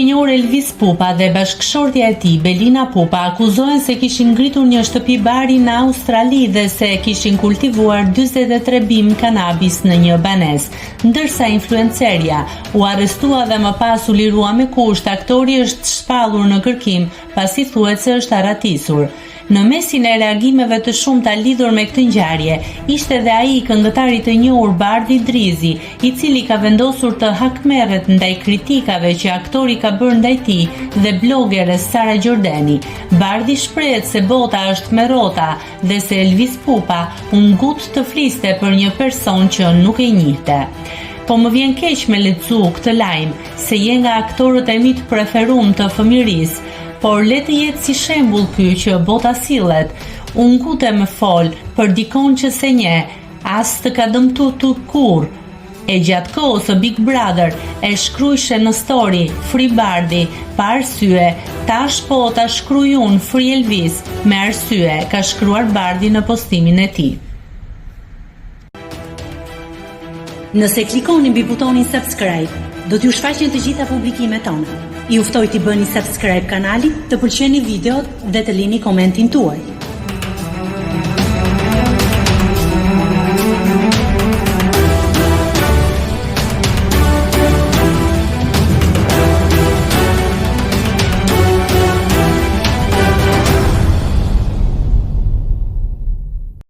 i njohur Elvis Pupa dhe bashkëshortja e tij Belina Pupa akuzohen se kishin ngritur një shtëpi bari në Australi dhe se kishin kultivuar 43 bim kanabis në një banesë, ndërsa influencerja u arrestua dhe më pas u lirua me kusht. Aktori është shpallur në kërkim pasi thuhet se është arratisur. Në mesin e reagimeve të shumta lidhur me këtë ngjarje, ishte edhe ai këngëtari të njohur Bardi Drizi, i cili ka vendosur të hakmerret ndaj kritikave që aktori ka bërë ndaj tij dhe blogere Sara Gjordani. Bardi shprehet se bota është me rrota dhe se Elvis Pupa u ngut të fliste për një person që nuk e njihte. Po më vjen keq me lexu këtë lajm, se je nga aktorët e mi të preferuar të fëmirisë, por le të jetë si shembull ky që bota sillet. Unë kute më fol për dikon që se nje, as të ka dëmtuar tu kur. E gjatë kohës së Big Brother e shkruajshe në story Free Bardi pa arsye, tash po ta shkruaj unë Free Elvis me arsye, ka shkruar Bardi në postimin e tij. Nëse klikoni mbi butonin subscribe, do t'ju shfaqen të gjitha publikimet tona. Ju ftoj t'i bëni subscribe kanalit, të pëlqeni videot dhe të lini komentin tuaj.